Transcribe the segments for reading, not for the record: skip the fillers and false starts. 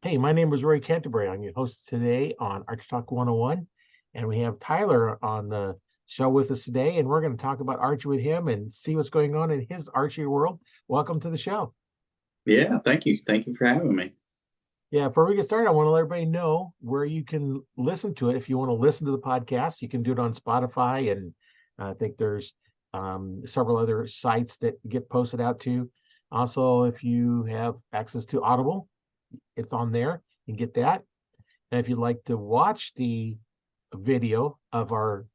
Hey, my name is Roy Canterbury. I'm your host today on Archery Talk 101, and we have Tyler on the show with us today, and we're going to talk about archery with him and see what's going on in his archery world. Welcome to the show. Yeah, thank you. Thank you for having me. Yeah, before we get started, I want to let everybody know where you can listen to it. If you want to listen to the podcast, you can do it on Spotify, and I think there's several other sites that get posted out to. Also, if you have access to Audible, it's on there. You can get that. And if you'd like to watch the video of our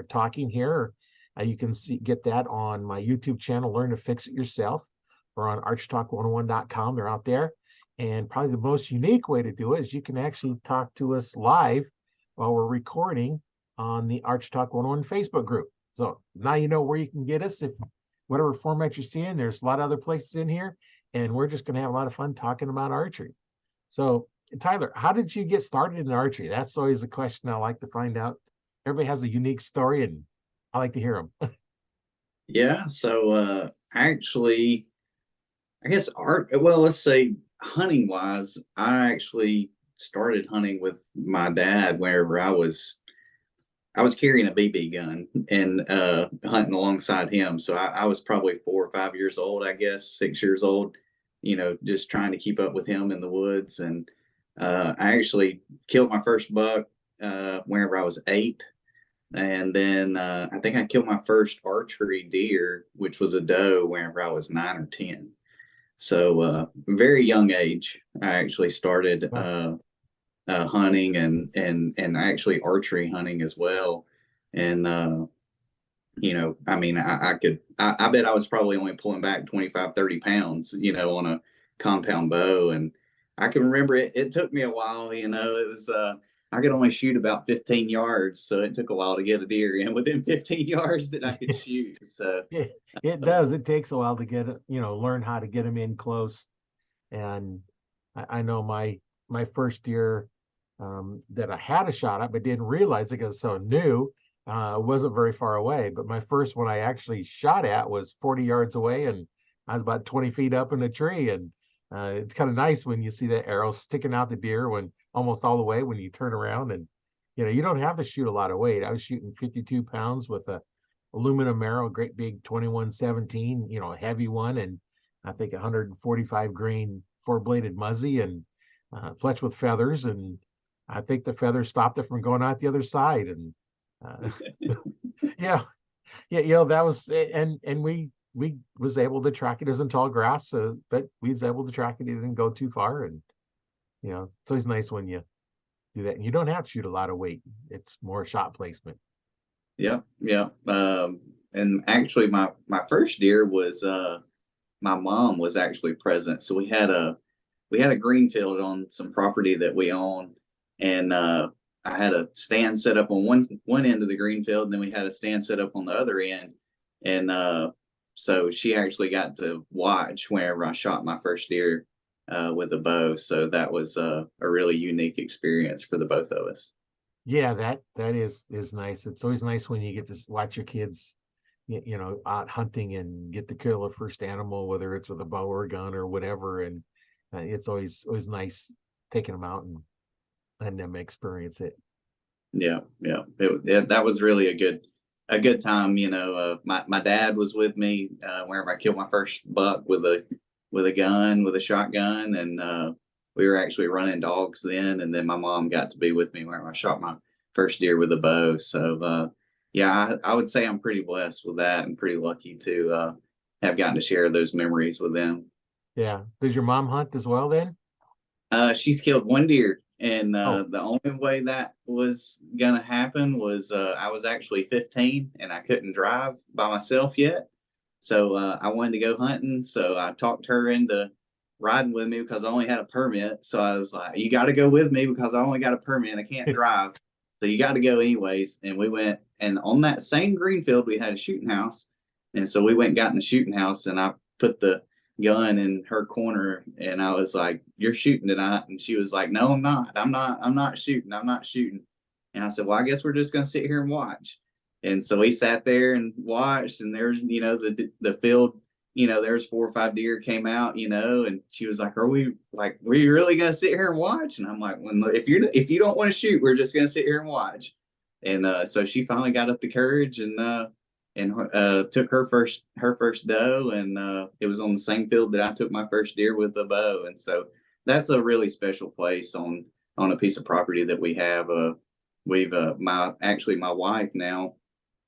talking here, you can get that on my YouTube channel, Learn to Fix It Yourself, or on archtalk101.com. They're out there. And probably the most unique way to do it is you can actually talk to us live while we're recording on the Arch Talk 101 Facebook group. So now you know where you can get us. If whatever format you're seeing, there's a lot of other places in here, and we're just going to have a lot of fun talking about archery. So, Tyler, how did you get started in archery? That's always a question I like to find out. Everybody has a unique story, and I like to hear them. Yeah, so actually, I guess let's say hunting wise, I actually started hunting with my dad whenever I was carrying a BB gun and hunting alongside him. So I was probably 4 or 5 years old, I guess, 6 years old, just trying to keep up with him in the woods. And I actually killed my first buck whenever I was 8. And then I think I killed my first archery deer, which was a doe, whenever I was 9 or 10. So very young age, I actually started hunting and actually archery hunting as well. And I mean, I bet I was probably only pulling back 25, 30 pounds, on a compound bow. And I can remember it took me a while, it was, I could only shoot about 15 yards. So it took a while to get a deer in within 15 yards that I could shoot. So, It does. It takes a while to get it, learn how to get them in close. And I know my first deer that I had a shot at, but didn't realize it because it's so new, wasn't very far away. But my first one I actually shot at was 40 yards away, and I was about 20 feet up in a tree. And it's kind of nice when you see that arrow sticking out the deer when almost all the way when you turn around. And you don't have to shoot a lot of weight. I was shooting 52 pounds with a aluminum arrow, a great big 2117, a heavy one, and I think 145 grain four-bladed muzzy, and fletched with feathers. And I think the feathers stopped it from going out the other side. And uh, yeah, yeah, that was it. And we was able to track it as in tall grass, but we was able to track it. It didn't go too far. And it's always nice when you do that, and you don't have to shoot a lot of weight. It's more shot placement. yeah, yeah. And actually, my first deer was my mom was actually present. So we had a green field on some property that we own, and I had a stand set up on one end of the green field, and then we had a stand set up on the other end, and so she actually got to watch whenever I shot my first deer with a bow. So that was a really unique experience for the both of us. Yeah, that is nice. It's always nice when you get to watch your kids, out hunting and get to kill a first animal, whether it's with a bow or a gun or whatever. And it's always nice taking them out and letting them experience it. Yeah, yeah. That was really a good time. My dad was with me whenever I killed my first buck with a shotgun, and we were actually running dogs then. And then my mom got to be with me whenever I shot my first deer with a bow. So yeah, I would say I'm pretty blessed with that, and pretty lucky to have gotten to share those memories with them. Yeah. Does your mom hunt as well then? She's killed one deer, and Oh, the only way that was gonna happen was I was actually 15 and I couldn't drive by myself yet, so I wanted to go hunting. So I talked her into riding with me because I only had a permit. So I was like, "You got to go with me because I only got a permit. I can't drive, so you got to go anyways." And we went, and on that same green field we had a shooting house, and so we went and got in the shooting house, and I put the gun in her corner, and I was like, "You're shooting tonight?" And she was like, "No, I'm not. I'm not shooting. I'm not shooting." And I said, "Well, I guess we're just gonna sit here and watch." And so we sat there and watched, and there's the field there's 4 or 5 deer came out, and she was like, we really gonna sit here and watch? And I'm like, well, if you don't want to shoot, we're just gonna sit here and watch. And so she finally got up the courage and took her first doe, and it was on the same field that I took my first deer with a bow. And so that's a really special place on a piece of property that we have. We've my wife now,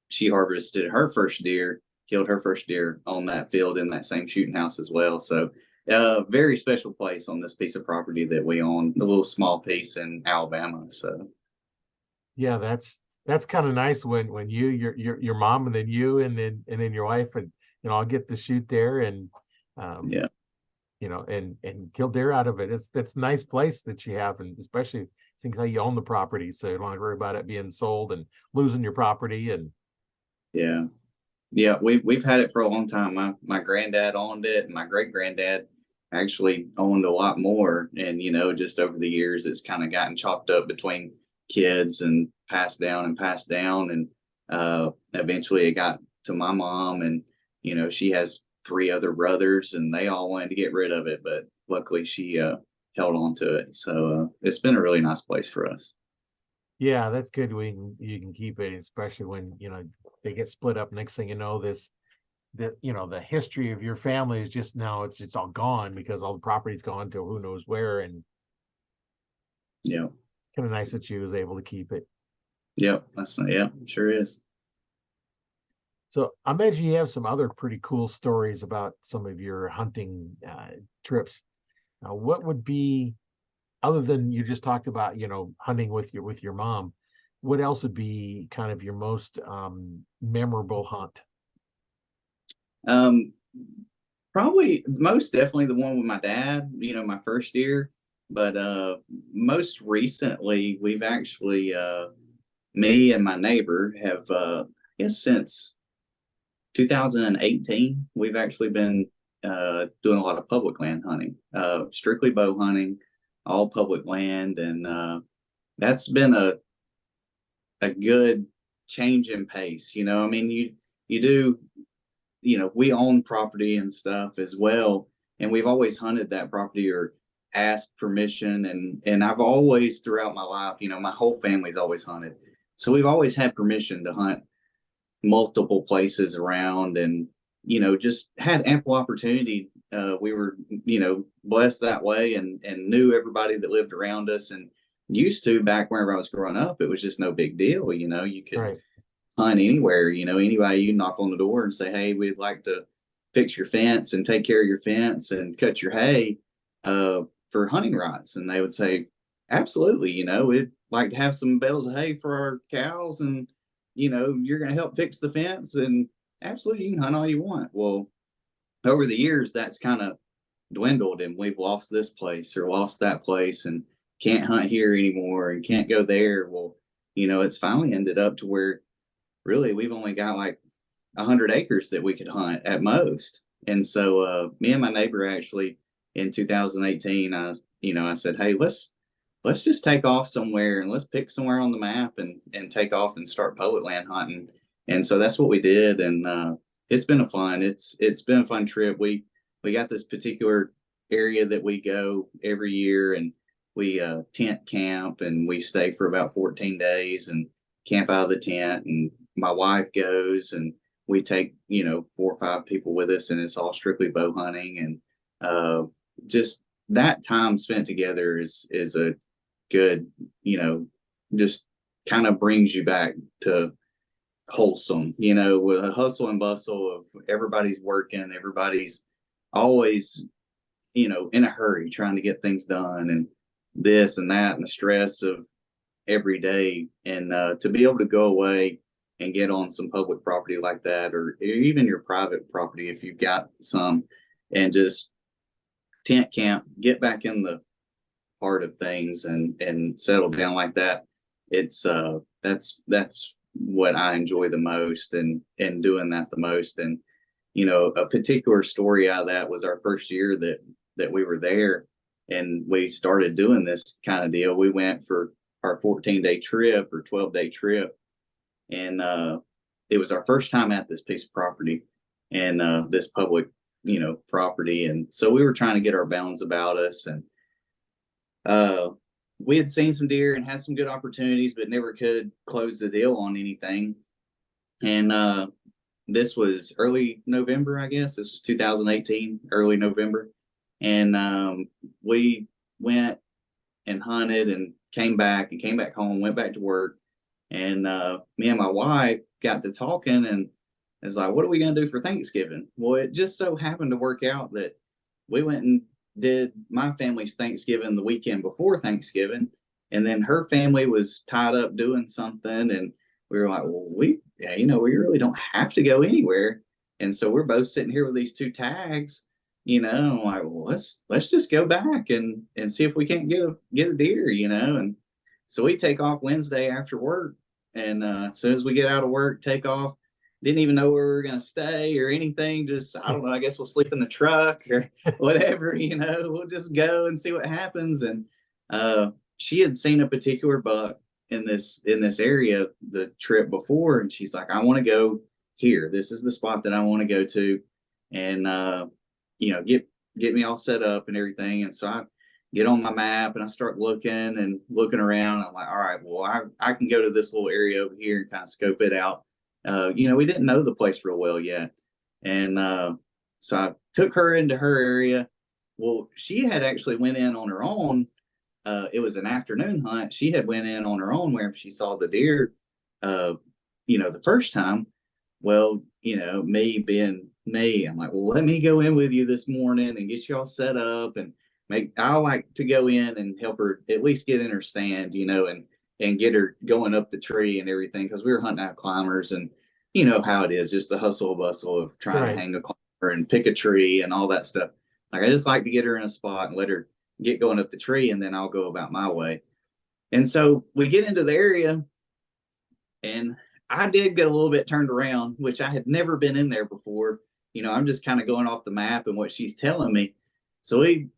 she harvested her first deer, killed her first deer on that field in that same shooting house as well. So very special place on this piece of property that we own, a little small piece in Alabama. So Yeah, that's kind of nice when your mom and then you and then your wife and all get to shoot there and um yeah, and kill deer out of it. That's a nice place that you have, and especially seems how you own the property, so you don't have to worry about it being sold and losing your property. And yeah. Yeah, we've had it for a long time. My granddad owned it, and my great granddad actually owned a lot more. And just over the years, it's kind of gotten chopped up between kids and passed down and passed down. And eventually, it got to my mom, and she has 3 other brothers, and they all wanted to get rid of it, but luckily she held on to it. So it's been a really nice place for us. yeah, that's good when you can keep it, especially when they get split up. Next thing you know, the history of your family is just now it's all gone because all the property's gone to who knows where. And Yeah, kind of nice that you was able to keep it. yep, yeah, sure is. So I imagine you have some other pretty cool stories about some of your hunting trips. Now, what would be, other than you just talked about, hunting with your mom, what else would be kind of your most memorable hunt? Um, Probably most definitely the one with my dad, my first year. But most recently, we've actually, me and my neighbor have, I guess since 2018, we've actually been doing a lot of public land hunting, strictly bow hunting, all public land. And that's been a good change in pace. I mean, you do, we own property and stuff as well, and we've always hunted that property or asked permission. And I've always, throughout my life, my whole family's always hunted, so we've always had permission to hunt multiple places around, and just had ample opportunity. We were blessed that way, and knew everybody that lived around us, and used to, back whenever I was growing up, it was just no big deal. You could Right. hunt anywhere. Anybody, you knock on the door and say, hey, we'd like to fix your fence and take care of your fence and cut your hay for hunting rights. And they would say, absolutely, we'd like to have some bales of hay for our cows, and you're going to help fix the fence, and absolutely, you can hunt all you want. Well, over the years, that's kind of dwindled, and we've lost this place or lost that place, and can't hunt here anymore and can't go there. Well, it's finally ended up to where really we've only got like 100 acres that we could hunt at most. And so me and my neighbor actually, in 2018, I said, hey, let's just take off somewhere, and let's pick somewhere on the map and take off and start public land hunting. And so that's what we did. And it's been it's been a fun trip. We got this particular area that we go every year, and we tent camp, and we stay for about 14 days and camp out of the tent. And my wife goes, and we take 4 or 5 people with us, and it's all strictly bow hunting. And just that time spent together is a good, just kind of brings you back to wholesome, with a hustle and bustle of everybody's working, everybody's always in a hurry trying to get things done, and this and that, and the stress of every day. And to be able to go away and get on some public property like that, or even your private property if you've got some, and just tent camp, get back in the heart of things, and settle down like that. It's that's what I enjoy the most, and doing that the most. And a particular story out of that was our first year that we were there, and we started doing this kind of deal. We went for our 14-day trip or 12-day trip, and it was our first time at this piece of property and this public property. And so we were trying to get our bounds about us. And uh, we had seen some deer and had some good opportunities, but never could close the deal on anything. And this was early November, I guess. This was 2018, early November. And we went and hunted and came back home, went back to work. And me and my wife got to talking, and it's like, what are we going to do for Thanksgiving? Well, it just so happened to work out that we went and did my family's Thanksgiving the weekend before Thanksgiving. And then her family was tied up doing something. And we were like, well, we really don't have to go anywhere. And so we're both sitting here with these two tags, and I'm like, well, let's just go back and see if we can't get a deer, And so we take off Wednesday after work. And as soon as we get out of work, take off. Didn't even know where we were going to stay or anything. Just, I don't know, I guess we'll sleep in the truck or whatever, we'll just go and see what happens. And she had seen a particular buck in this area the trip before. And she's like, I want to go here. This is the spot that I want to go to. And, get me all set up and everything. And so I get on my map and I start looking around. I'm like, all right, well, I can go to this little area over here and kind of scope it out. We didn't know the place real well yet. And so I took her into her area. Well, she had actually went in on her own. It was an afternoon hunt. She had went in on her own where she saw the deer, the first time. Well, me being me, I'm like, well, let me go in with you this morning and get you all set up and I like to go in and help her at least get in her stand, and get her going up the tree and everything. Cause we were hunting out climbers and you know how it is, just the hustle and bustle of trying to hang a climber and pick a tree and all that stuff. Like I just like to get her in a spot and let her get going up the tree and then I'll go about my way. And so we get into the area and I did get a little bit turned around, which I had never been in there before. I'm just kind of going off the map and what she's telling me. So we,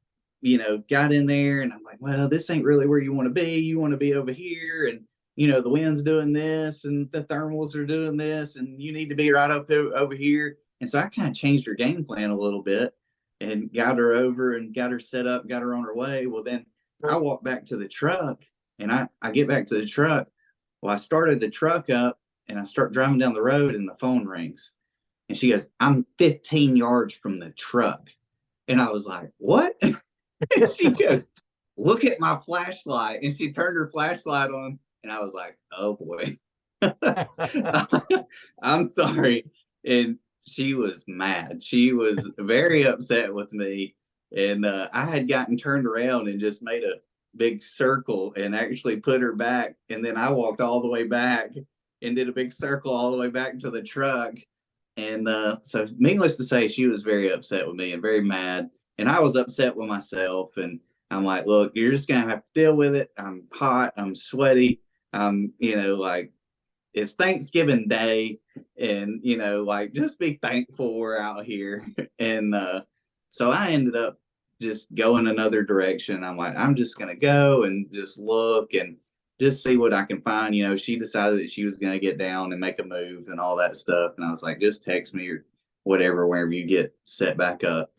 got in there and I'm like, well, this ain't really where you want to be. You want to be over here. And, the wind's doing this and the thermals are doing this and you need to be right up over here. And so I kind of changed her game plan a little bit and got her over and got her set up, got her on her way. Well, then I walked back to the truck and I get back to the truck. Well, I started the truck up and I start driving down the road and the phone rings. And she goes, I'm 15 yards from the truck. And I was like, what? And she goes, look at my flashlight. And she turned her flashlight on. And I was like, oh boy. I'm sorry. And she was mad. She was very upset with me. And I had gotten turned around and just made a big circle and actually put her back. And then I walked all the way back and did a big circle all the way back to the truck. And so needless to say, she was very upset with me and very mad. And I was upset with myself. And I'm like, look, you're just going to have to deal with it. I'm hot. I'm sweaty. Like it's Thanksgiving Day. And, just be thankful we're out here. And so I ended up just going another direction. I'm like, I'm just going to go and just look and just see what I can find. She decided that she was going to get down and make a move and all that stuff. And I was like, just text me or whatever, wherever you get set back up.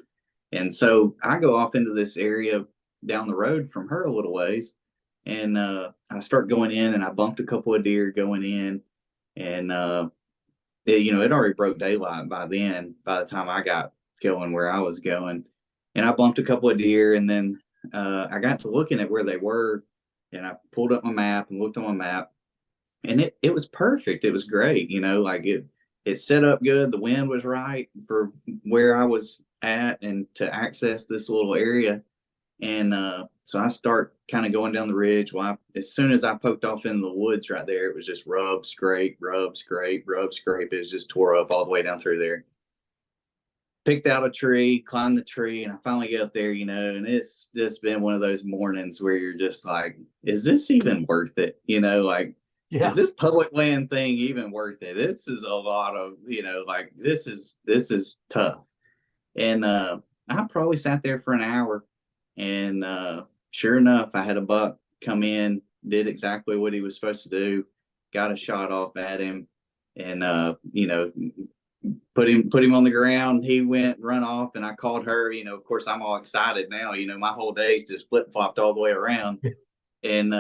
And so I go off into this area down the road from her a little ways. And I start going in and I bumped a couple of deer going in. And, it already broke daylight by then, by the time I got going where I was going. And I bumped a couple of deer. And then I got to looking at where they were. And I pulled up my map and looked on my map, and it was perfect. It was great. It set up good. The wind was right for where I was at and to access this little area. And so I start kind of going down the ridge. Well, as soon as I poked off into the woods right there, it was just rub, scrape, rub, scrape, rub, scrape. It was just tore up all the way down through there. Picked out a tree, climbed the tree, and I finally get up there, and it's just been one of those mornings where you're just like, is this even worth it? Is this public land thing even worth it? This is a lot of, this is tough. And I probably sat there for an hour, and sure enough, I had a buck come in, did exactly what he was supposed to do, got a shot off at him, and put him on the ground. He went run off, and I called her. Of course, I'm all excited now. My whole day's just flip flopped all the way around, and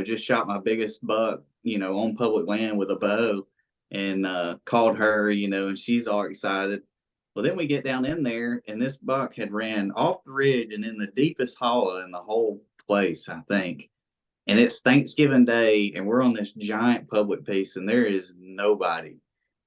just shot my biggest buck, on public land with a bow, and called her, and she's all excited. Well, then we get down in there, and this buck had ran off the ridge and in the deepest hollow in the whole place, I think. And it's Thanksgiving Day, and we're on this giant public piece, and there is nobody.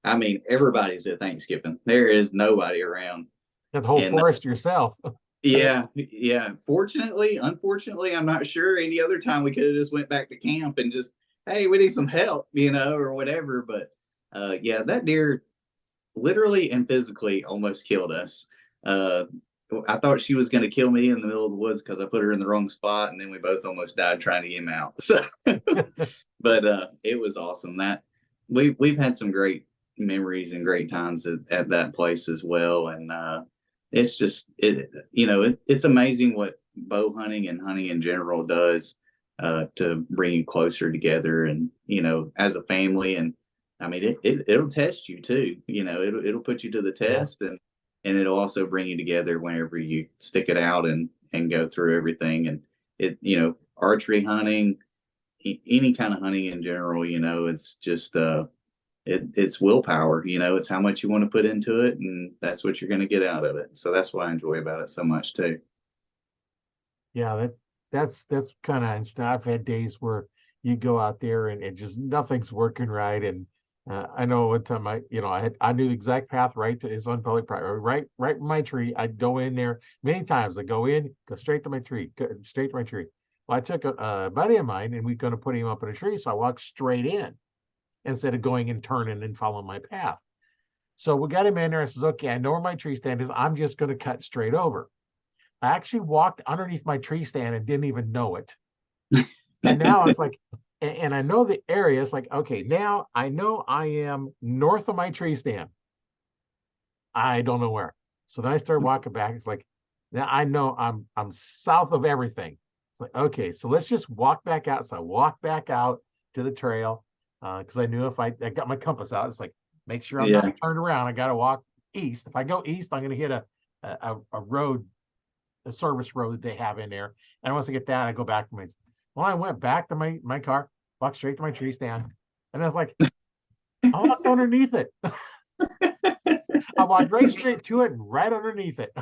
I mean, everybody's at Thanksgiving. There is nobody around. The whole And forest yourself. yeah, yeah. Fortunately, unfortunately, I'm not sure. Any other time we could have just went back to camp and just, hey, we need some help, or whatever. But yeah, that deer literally and physically almost killed us. I thought she was going to kill me in the middle of the woods because I put her in the wrong spot, and then we both almost died trying to get him out. So, but it was awesome. That we've had some great memories and great times at that place as well, and it's just it's amazing what bow hunting and hunting in general does to bring you closer together, and as a family. And I mean, it'll test you too. It'll put you to the test, and it'll also bring you together whenever you stick it out and go through everything. And archery hunting, any kind of hunting in general, it's just it's willpower. It's how much you want to put into it, and that's what you're going to get out of it. So that's what I enjoy about it so much too. Yeah, that's kind of interesting. I've had days where you go out there and it just nothing's working right. And I know one time I knew the exact path right to his on public property, right in my tree. I'd go in there many times. I go in, go straight to my tree, go straight to my tree. Well, I took a buddy of mine and we're going to put him up in a tree, so I walked straight in instead of going and turning and following my path. So we got him in there. I says, okay, I know where my tree stand is. I'm just going to cut straight over. I actually walked underneath my tree stand and didn't even know it. And now it's like, and I know the area. It's like, okay, now I know I am north of my tree stand. I don't know where. So then I started walking back. It's like, now I know I'm south of everything. It's like, okay, so let's just walk back out. So I walked back out to the trail because I knew if I got my compass out, it's like, make sure I'm not turned around. I got to walk east. If I go east, I'm going to hit a road, a service road they have in there. And once I get that, I go back to my. Well, I went back to my car, walked straight to my tree stand, and I was like, I walked underneath it. I walked right straight to it and right underneath it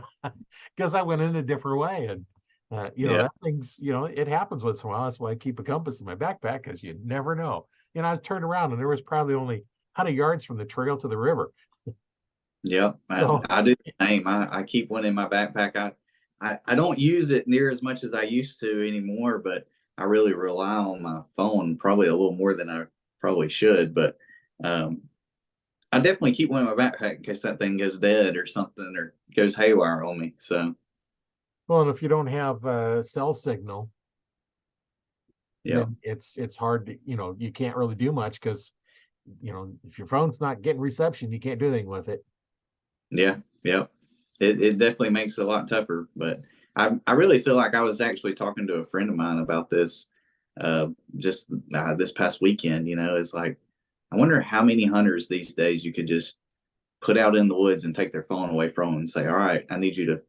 because I went in a different way. And that thing's it happens once in a while. That's why I keep a compass in my backpack, because you never know. I was turned around and there was probably only 100 yards from the trail to the river. Yep, I do the same. I keep one in my backpack. I don't use it near as much as I used to anymore, but I really rely on my phone probably a little more than I probably should. But I definitely keep one in my backpack in case that thing goes dead or something, or goes haywire on me. So, well, and if you don't have cell signal, then it's hard to, you can't really do much because, if your phone's not getting reception, you can't do anything with it. Yeah. It definitely makes it a lot tougher. But I really feel like I was actually talking to a friend of mine about this just this past weekend. It's like, I wonder how many hunters these days you could just put out in the woods and take their phone away from them and say, all right, I need you to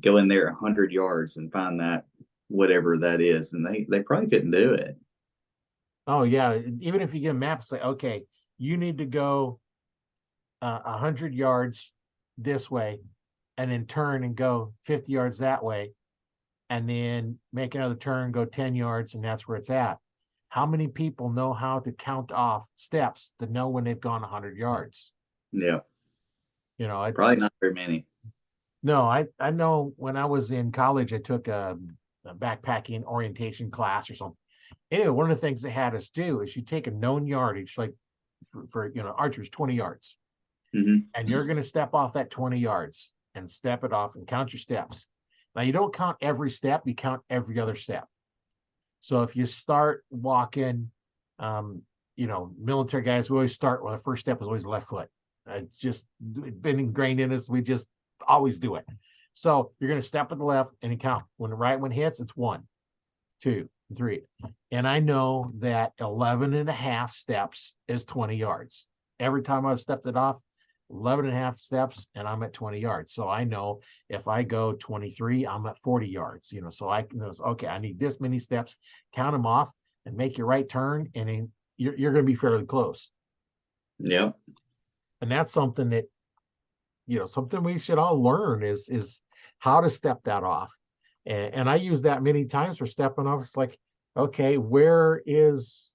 go in there 100 yards and find that whatever that is. And they probably couldn't do it. Oh yeah. Even if you get a map, say, okay, you need to go 100 yards this way and then turn and go 50 yards that way, and then make another turn, go 10 yards, and that's where it's at. How many people know how to count off steps to know when they've gone 100 yards? Yeah. Probably not very many. No, I know when I was in college, I took a backpacking orientation class or something. Anyway, one of the things they had us do is you take a known yardage, like for archers, 20 yards. Mm-hmm. And you're going to step off that 20 yards and step it off and count your steps. Now, you don't count every step, you count every other step. So if you start walking, military guys, we always start with the first step is always left foot. It's just been ingrained in us. We just always do it. So you're going to step with the left and you count. When the right one hits, it's 1, 2, 3. And I know that 11 and a half steps is 20 yards. Every time I've stepped it off, 11 and a half steps and I'm at 20 yards. So I know if I go 23, I'm at 40 yards, so I know, okay, I need this many steps, count them off and make your right turn. And then you're going to be fairly close. Yep. And that's something that, something we should all learn is how to step that off. And I use that many times for stepping off. It's like, okay, where is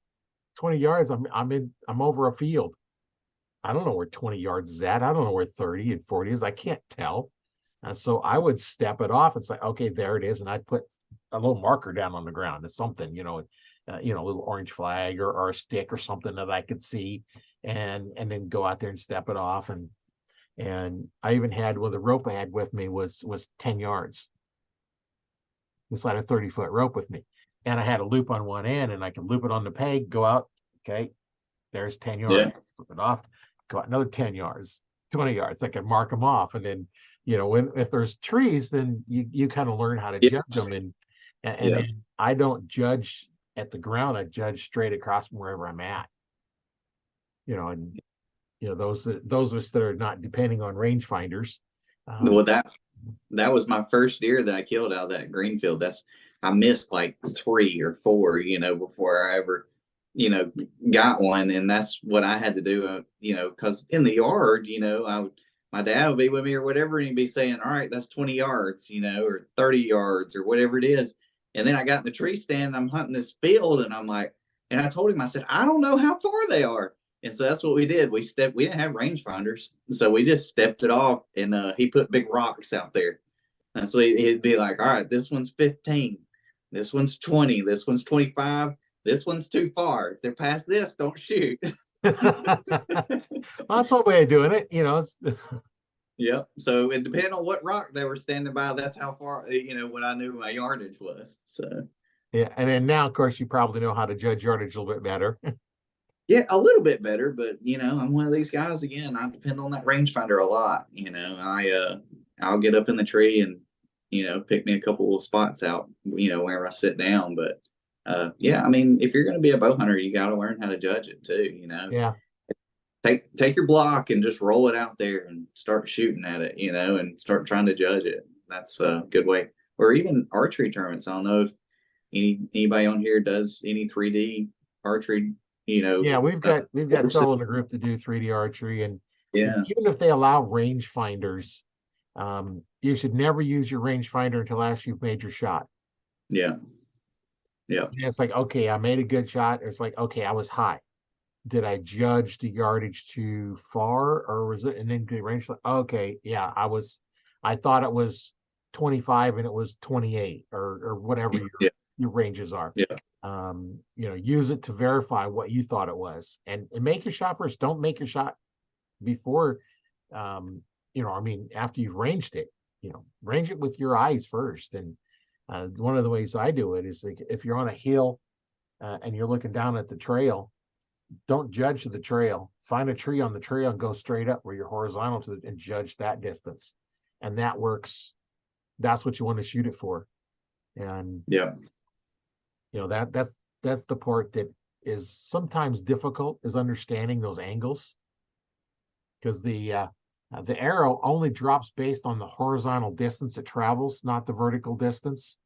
20 yards? I'm over a field. I don't know where 20 yards is at. I don't know where 30 and 40 is. I can't tell. And so I would step it off. It's like, okay, there it is. And I'd put a little marker down on the ground. It's something, a little orange flag or a stick or something that I could see, and then go out there and step it off. And I even had, the rope I had with me was 10 yards. It's like a 30-foot rope with me. And I had a loop on one end and I could loop it on the peg, go out. Okay, there's 10 yards, flip it off, go out another 10 yards, 20 yards. I can mark them off. And then, if there's trees, then you kind of learn how to judge them. And then I don't judge at the ground. I judge straight across from wherever I'm at. And those of us that are not depending on rangefinders. Well, that was my first deer that I killed out of that green field. I missed like 3 or 4, before I ever, got one. And that's what I had to do, because in the yard, my dad would be with me or whatever, and he'd be saying, all right, that's 20 yards, or 30 yards or whatever it is. And then I got in the tree stand, I'm hunting this field, and I'm like, and I told him, I said, I don't know how far they are. And so that's what we did. We didn't have rangefinders. So we just stepped it off, and he put big rocks out there. And so he'd be like, all right, this one's 15. This one's 20. This one's 25. This one's too far. If they're past this, don't shoot. Well, that's one way of doing it, Yep. So it depended on what rock they were standing by. That's how far, what I knew my yardage was. So. Yeah. And then now, of course, you probably know how to judge yardage a little bit better. Yeah, a little bit better, but I'm one of these guys again. I depend on that rangefinder a lot. I'll get up in the tree and pick me a couple of spots out. Wherever I sit down. But yeah, I mean, if you're going to be a bow hunter, you got to learn how to judge it too. Yeah. Take your block and just roll it out there and start shooting at it. And start trying to judge it. That's a good way. Or even archery tournaments. I don't know if anybody on here does any 3D archery. Yeah, we've got several in the group to do 3D archery, and yeah, even if they allow rangefinders, you should never use your rangefinder until after you've made your shot. yeah. And it's like, okay, I made a good shot. It's like, okay, I was high. Did I judge the yardage too far, or was it? And then the range, okay, yeah, I thought it was 25 and it was 28, or whatever your ranges are. Yeah. Use it to verify what you thought it was, and make your shot first. Don't make your shot before, after you've ranged it. Range it with your eyes first. And one of the ways I do it is, like, if you're on a hill and you're looking down at the trail, don't judge the trail. Find a tree on the trail and go straight up where you're horizontal to it and judge that distance. And that works. That's what you want to shoot it for. And that's the part that is sometimes difficult, is understanding those angles, because the arrow only drops based on the horizontal distance it travels, not the vertical distance.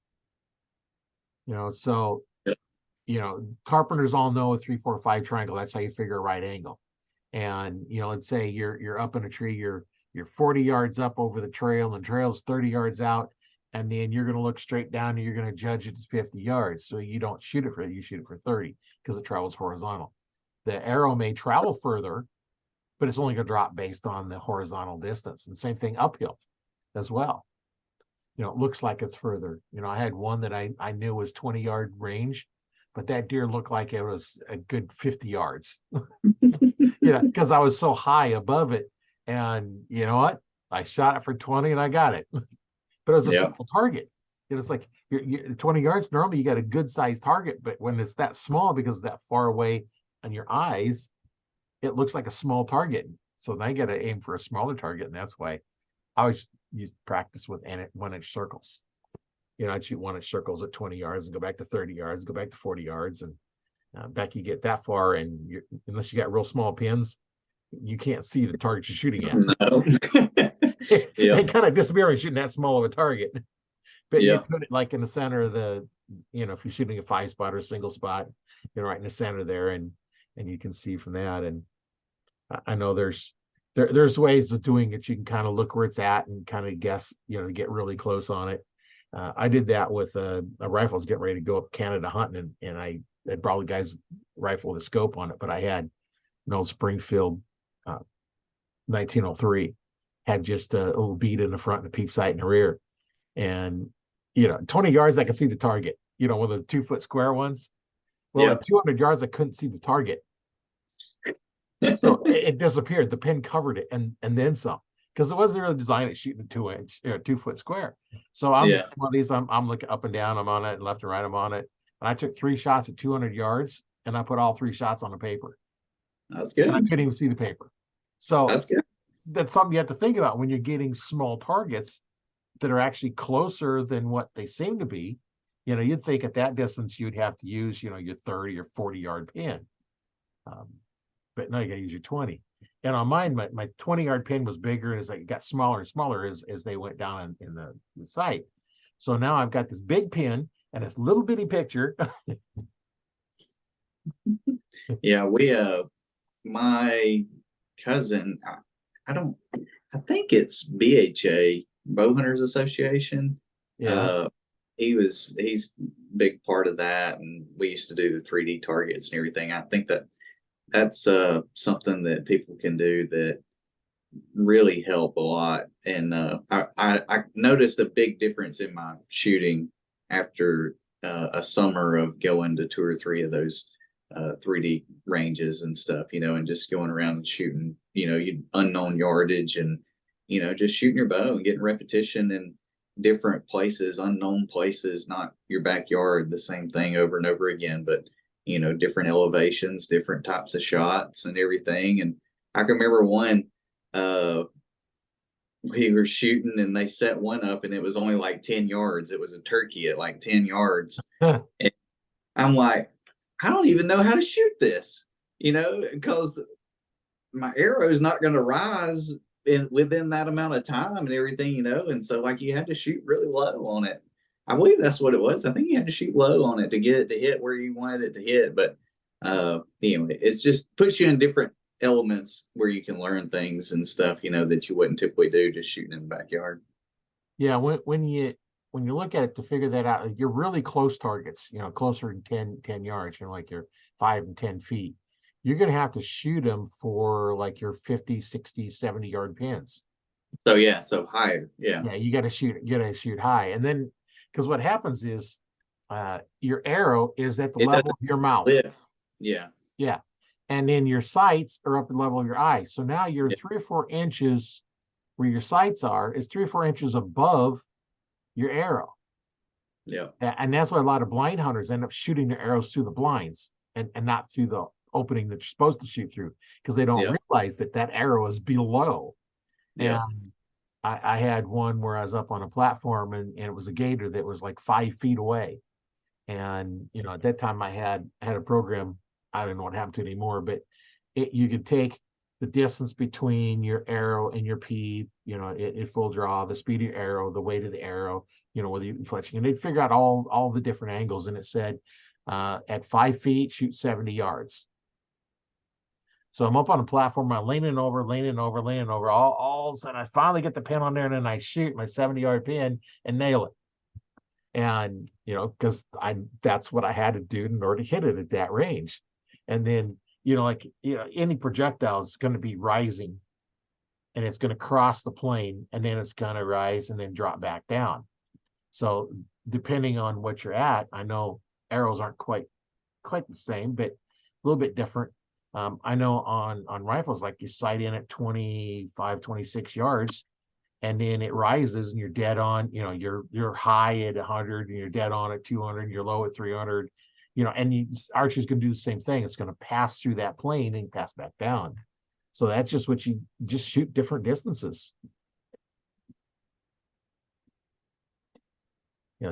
So carpenters all know a 3, 4, 5 triangle. That's how you figure a right angle. And let's say you're up in a tree, you're 40 yards up over the trail, and the trail's 30 yards out. And then you're going to look straight down and you're going to judge it as 50 yards. So you don't shoot it you shoot it for 30 because it travels horizontal. The arrow may travel further, but it's only going to drop based on the horizontal distance. And same thing uphill as well. It looks like it's further. I had one that I knew was 20-yard range, but that deer looked like it was a good 50 yards. Because I was so high above it. And you know what? I shot it for 20 and I got it. But it was a simple target. It's like you're 20 yards. Normally you got a good sized target, but when it's that small, because it's that far away on your eyes, it looks like a small target. So then I got to aim for a smaller target. And that's why I always practice with 1-inch circles. I'd shoot 1-inch circles at 20 yards and go back to 30 yards, go back to 40 yards. And back you get that far, and unless you got real small pins, you can't see the target you're shooting at. No. They Yep. kind of disappear when you're shooting that small of a target. But you Yep. put it like in the center of the, if you're shooting a 5-spot or a single spot, right in the center there, and you can see from that. And I know there's ways of doing it. You can kind of look where it's at and kind of guess, get really close on it. I did that with a rifle. I was getting ready to go up Canada hunting, and I had brought a guy's rifle with a scope on it, but I had an old Springfield 1903, had just a little bead in the front and a peep sight in the rear. And 20 yards I could see the target, one of the 2-foot square ones. Well, Yep. at 200 yards I couldn't see the target. So it disappeared. The pin covered it and then some, because it wasn't really designed at shooting a 2-inch, 2-foot square. So I'm Yeah. one of these, I'm looking up and down, I'm on it, and left and right, I'm on it. And I took 3 shots at 200 yards, and I put all 3 shots on the paper, That's and I good. couldn't even see the paper. So That's good. that's something you have to think about when you're getting small targets that are actually closer than what they seem to be. You'd think at that distance you'd have to use, your 30 or 40-yard pin. But no, you got to use your 20. And on mine, my 20-yard pin was bigger, and as it got smaller and smaller as they went down in the sight. So now I've got this big pin and this little bitty picture. Yeah, my cousin, I think it's BHA, Bow Hunters Association. Yeah. Uh, he's big part of that, and we used to do the 3D targets and everything. I think that's something that people can do that really help a lot. And I noticed a big difference in my shooting after a summer of going to 2 or 3 of those 3D ranges and stuff, and just going around and shooting, unknown yardage, and just shooting your bow and getting repetition in different places, unknown places, not your backyard, the same thing over and over again, but different elevations, different types of shots and everything. And I can remember one, we were shooting and they set one up and it was only like 10 yards. It was a turkey at like 10 yards. And I'm like, I don't even know how to shoot this, because my arrow is not going to rise within that amount of time and everything, and so like you had to shoot really low on it. I believe that's what it was. I think you had to shoot low on it to get it to hit where you wanted it to hit. But anyway, it's just puts you in different elements where you can learn things and stuff, that you wouldn't typically do just shooting in the backyard. Yeah, when you look at it to figure that out, you're really close targets, closer than 10 yards, like you're 5 and 10 feet. You're going to have to shoot them for like your 50, 60, 70-yard pins. So yeah, so higher. Yeah. Yeah, you got to shoot high. And then, because what happens is your arrow is at the It level doesn't of your mouth. lift. Yeah. Yeah. And then your sights are up at the level of your eyes. So now you're 3 or 4 inches where your sights are is 3 or 4 inches above your arrow. Yeah. And that's why a lot of blind hunters end up shooting their arrows through the blinds and not through the opening that you're supposed to shoot through, because they don't realize that arrow is below. Yeah. And I had one where I was up on a platform and it was a gator that was like 5 feet away. And, at that time I had a program, I don't know what happened to it anymore, but you could take the distance between your arrow and your P, it full draw, the speed of your arrow, the weight of the arrow, whether you're fletching, and they'd figure out all the different angles. And it said, at 5 feet, shoot 70 yards. So I'm up on a platform, I'm leaning over. All of a sudden, I finally get the pin on there, and then I shoot my 70-yard pin and nail it. And because that's what I had to do in order to hit it at that range. And then any projectile is going to be rising, and it's going to cross the plane, and then it's going to rise and then drop back down. So depending on what you're at, I know arrows aren't quite the same, but a little bit different. I know on rifles, like you sight in at 25, 26 yards, and then it rises and you're dead on, you're high at 100 and you're dead on at 200 and you're low at 300, and archer's going to do the same thing. It's going to pass through that plane and pass back down. So that's just what you just shoot different distances.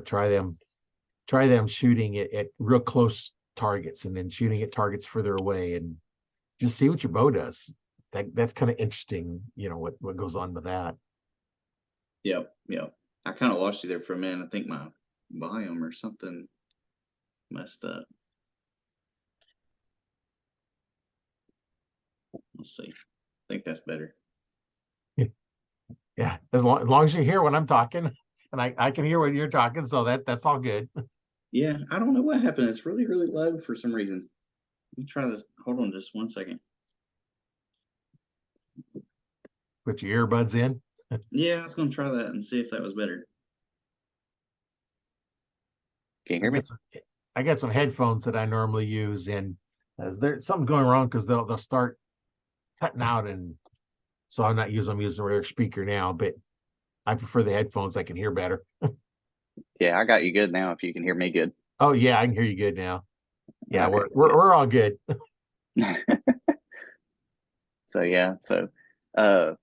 Try them shooting it at real close targets and then shooting at targets further away and just see what your bow does. that's kind of interesting, what goes on with that. Yep, yep. I kind of lost you there for a minute. I think my volume or something messed up. Let's see. I think that's better. Yeah, as long as you hear what I'm talking, and I can hear what you're talking, so that's all good. Yeah, I don't know what happened. It's really, really low for some reason. Let me try this. Hold on just 1 second. Put your earbuds in. Yeah, I was going to try that and see if that was better. Can you I hear me? got some, I got some headphones that I normally use, and there's something going wrong because they'll start cutting out, and so I'm using a regular speaker now, but I prefer the headphones. I can hear better. Yeah, I got you good now. If you can hear me good. Oh yeah, I can hear you good now. Yeah, Okay, we're all good. good. So yeah, uh,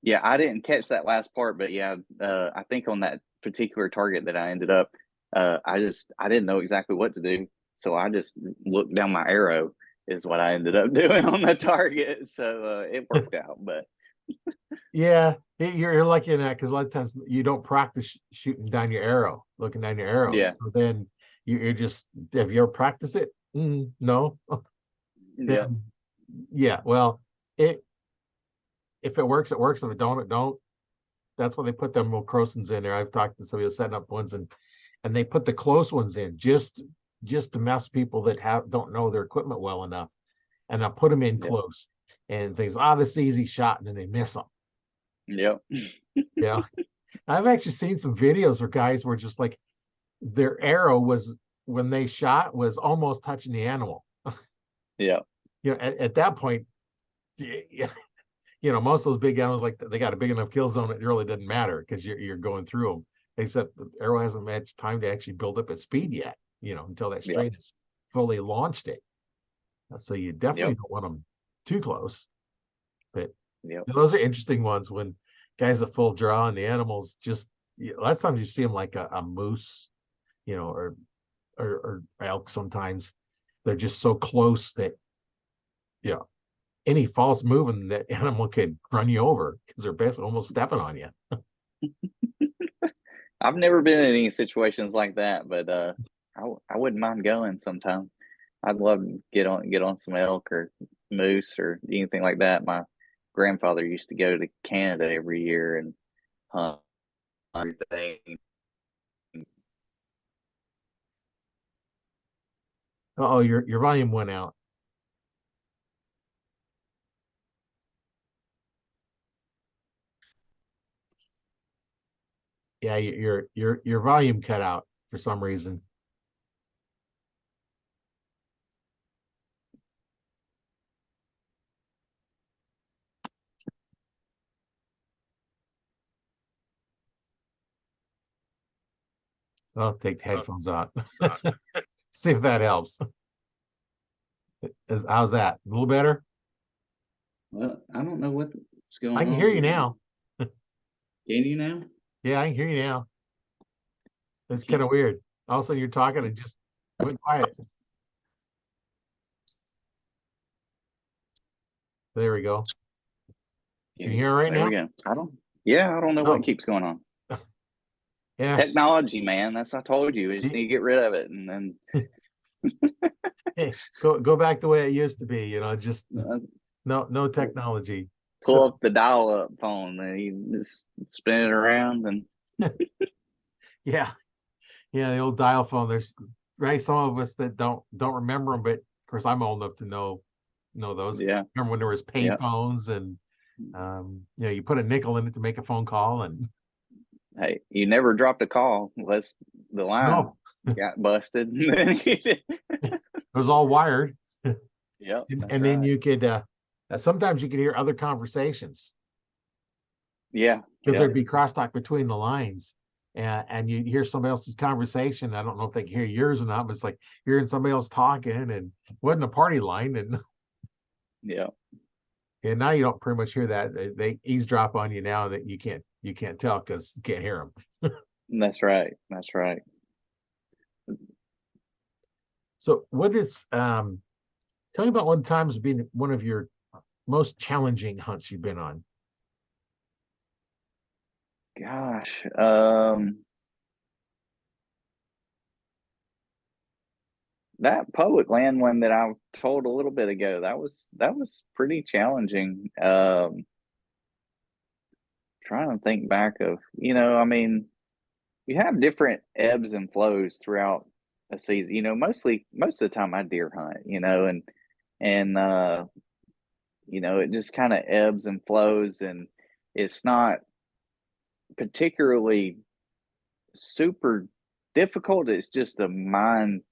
yeah, I didn't catch that last part, but yeah, I think on that particular target that I ended up, I didn't know exactly what to do, so I just looked down my arrow is what I ended up doing on the target. So it worked out, but Yeah, you're lucky in that because a lot of times you don't practice shooting down your arrow, looking down your arrows. yeah, So then you're just, have you ever practiced it? No. yeah, Then yeah, well, it if it works, it works. If it don't, it don't. That's why they put them little crosins in there. I've talked to somebody who's setting up ones, and they put the close ones in just to mess people that don't know their equipment well enough, and I'll put them in yeah, close and things. This is easy shot, and then they miss them. yep, Yeah, I've actually seen some videos where guys were just like their arrow was when they shot was almost touching the animal. yeah, At that point, most of those big animals, like they got a big enough kill zone, it really doesn't matter because you're going through them. Except the arrow hasn't matched time to actually build up its speed yet, until that yep, strain has fully launched it. So you definitely yep, don't want them too close. But yep, those are interesting ones when guys at full draw and the animals just, lots of times you see them like a moose, or elk sometimes. They're just so close that, yeah, any false moving that animal could run you over because they're basically almost stepping on you. I've never been in any situations like that, but I wouldn't mind going sometime. I'd love to get on some elk or moose or anything like that. My grandfather used to go to Canada every year and hunt everything. Oh, your volume went out. Yeah, your volume cut out for some reason. I'll take the headphones out. See if that helps. How's that? A little better? Well, I don't know what's I going can hear on you here. now. Can you now? Yeah, I can hear you now. It's kind Can, of weird. All of a sudden you're talking and just went quiet. There we go. Can you hear it right there now? we go. I don't know what Oh, keeps going on. yeah. Technology, man. That's I told you. We just need to get rid of it, and then Hey, go back the way it used to be, just uh, no technology. pull So up the dial-up phone and you just spin it around and yeah, yeah, the old dial phone. There's right some of us that don't remember them, but of course I'm old enough to know those. yeah, Remember when there was pay yeah. phones and you put a nickel in it to make a phone call and Hey, you never dropped a call unless the line no, got busted. it was all wired. Yep, that's And then right. you could sometimes you could hear other conversations Yeah, because yep, there'd be crosstalk between the lines. And you'd hear somebody else's conversation. I don't know if they can hear yours or not, but it's like hearing somebody else talking and it wasn't a party line. yep. And now you don't pretty much hear that. They eavesdrop on you now that you can't tell because you can't hear them. That's right. That's right. So what is tell me about one times being one of your most challenging hunts you've been on? Gosh, that public land one that I told a little bit ago, that was pretty challenging. Trying to think back of, I mean, you have different ebbs and flows throughout a season. Most of the time I deer hunt, and it just kind of ebbs and flows, and it's not particularly super difficult. It's just a mind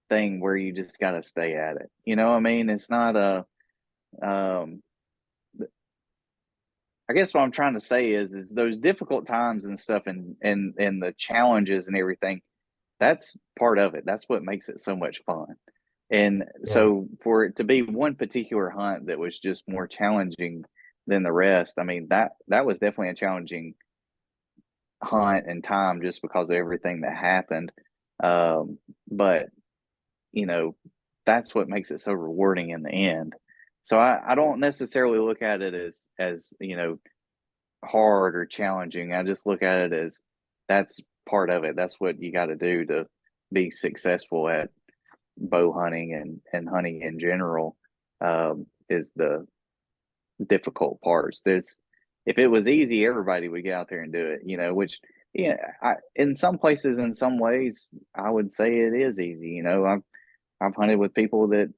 thing where you just got to stay at it. You know what I mean? It's not um I guess what I'm trying to say is those difficult times and stuff, and the challenges and everything, that's part of it. That's what makes it so much fun. And Yeah. so for it to be one particular hunt that was just more challenging than the rest, I mean, that was definitely a challenging hunt and time just because of everything that happened. But you know, that's what makes it so rewarding in the end. So I don't necessarily look at it as hard or challenging. I just look at it as that's part of it. That's what you got to do to be successful at bow hunting and hunting in general, is the difficult parts. There's If it was easy, everybody would get out there and do it, which yeah, in some places, in some ways, I would say it is easy. I've hunted with people that,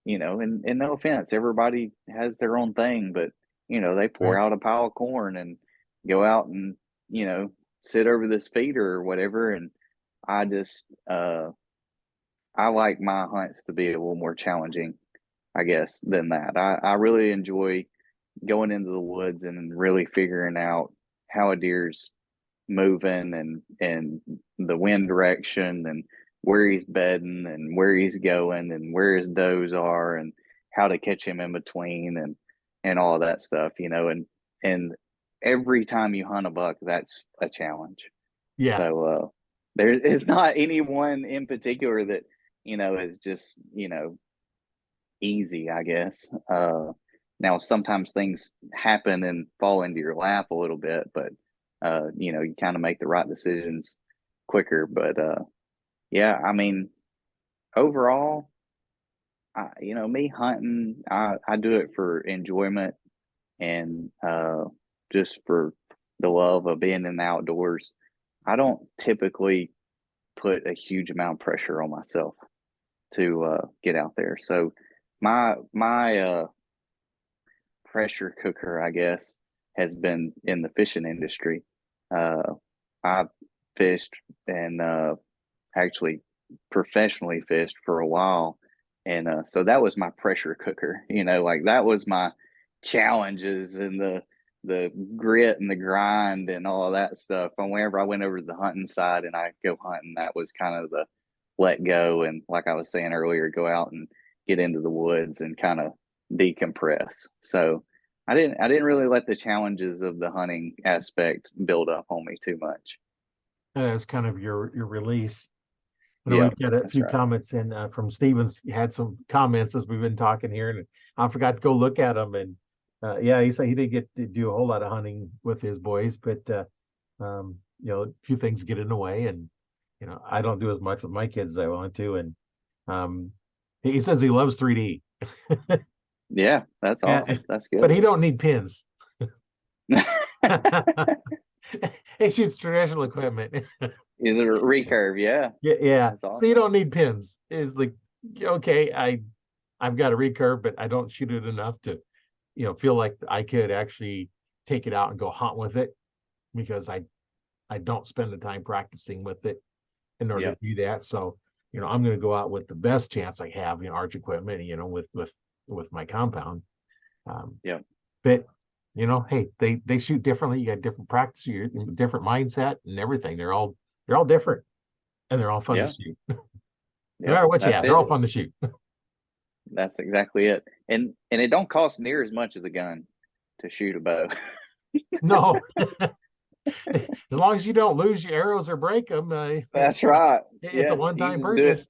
and no offense, everybody has their own thing, but they pour Right. out a pile of corn and go out and, sit over this feeder or whatever. And I just I like my hunts to be a little more challenging, I guess, than that. I really enjoy going into the woods and really figuring out how a deer's moving, and the wind direction, and where he's bedding, and where he's going, and where his does are, and how to catch him in between, and all of that stuff, and every time you hunt a buck, that's a challenge. Yeah. So there is not anyone in particular that is just easy, I guess. Now sometimes things happen and fall into your lap a little bit, but you kind of make the right decisions quicker. But yeah, I mean, overall, me hunting, I do it for enjoyment, and just for the love of being in the outdoors. I don't typically put a huge amount of pressure on myself to get out there. So my pressure cooker, I guess, has been in the fishing industry. Uh, I've fished and actually professionally fished for a while, and so that was my pressure cooker. Like that was my challenges and the grit and the grind and all of that stuff. And whenever I went over to the hunting side and I go hunting, that was kind of the let go, and like I was saying earlier, go out and get into the woods and kind of decompress. So I didn't really let the challenges of the hunting aspect build up on me too much. That's kind of your release. Yeah, We've got a that's few right. comments in from Stevens. He had some comments as we've been talking here, and I forgot to go look at them. And yeah, he said he didn't get to do a whole lot of hunting with his boys, but a few things get in the way, and I don't do as much with my kids as I want to. And um, he says he loves 3D. Yeah, that's Yeah, awesome. That's but good. he don't need pins. He shoots traditional equipment. Is it a recurve? Yeah, Yeah, yeah. that's So you awesome. don't need pins. It's like, okay, I've got a recurve, but I don't shoot it enough to, feel like I could actually take it out and go hunt with it, because I don't spend the time practicing with it in order Yep, to do that. So, I'm going to go out with the best chance I have, arch equipment, with my compound. Um, yep, but hey, they shoot differently. You got different practice, you different mindset and everything. They're all different, and they're all fun to yeah, shoot. No yep. matter what you That's have, they're all it. fun to shoot. That's exactly it. And it don't cost near as much as a gun to shoot a bow. No, as long as you don't lose your arrows or break them, That's right. it's a Yeah, you one-time just do it purchase.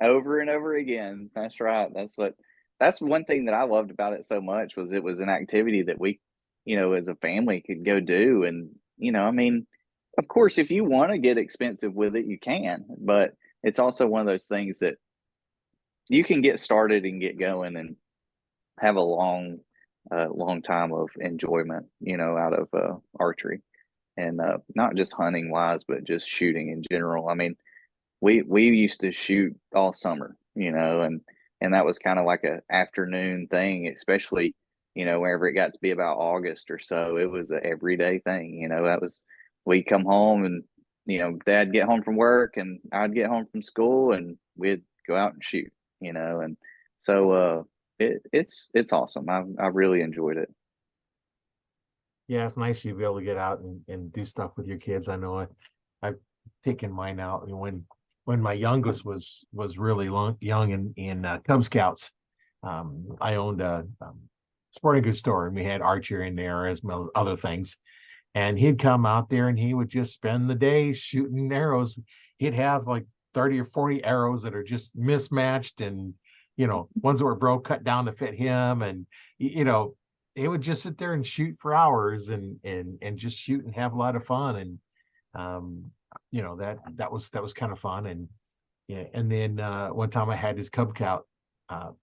over and over again. That's right. That's what that's one thing that I loved about it so much was it was an activity that we, as a family could go do. And, I mean, of course, if you want to get expensive with it, you can, but it's also one of those things that you can get started and get going and have a long time of enjoyment, out of archery, and not just hunting wise, but just shooting in general. I mean, we used to shoot all summer, and that was kind of like a afternoon thing, especially, whenever it got to be about August or so, it was a everyday thing. That was, we'd come home and, Dad get home from work and I'd get home from school and we'd go out and shoot, and so it's awesome. I really enjoyed it. Yeah, it's nice you be able to get out and do stuff with your kids. I know I've taken mine out, and when my youngest was really young in Cub Scouts, I owned a sporting goods store, and we had archery in there as well as other things. And he'd come out there and he would just spend the day shooting arrows. He'd have like 30 or 40 arrows that are just mismatched, and ones that were broke cut down to fit him, and he would just sit there and shoot for hours and just shoot and have a lot of fun. And that was kind of fun. And yeah, and then one time I had his Cub Scout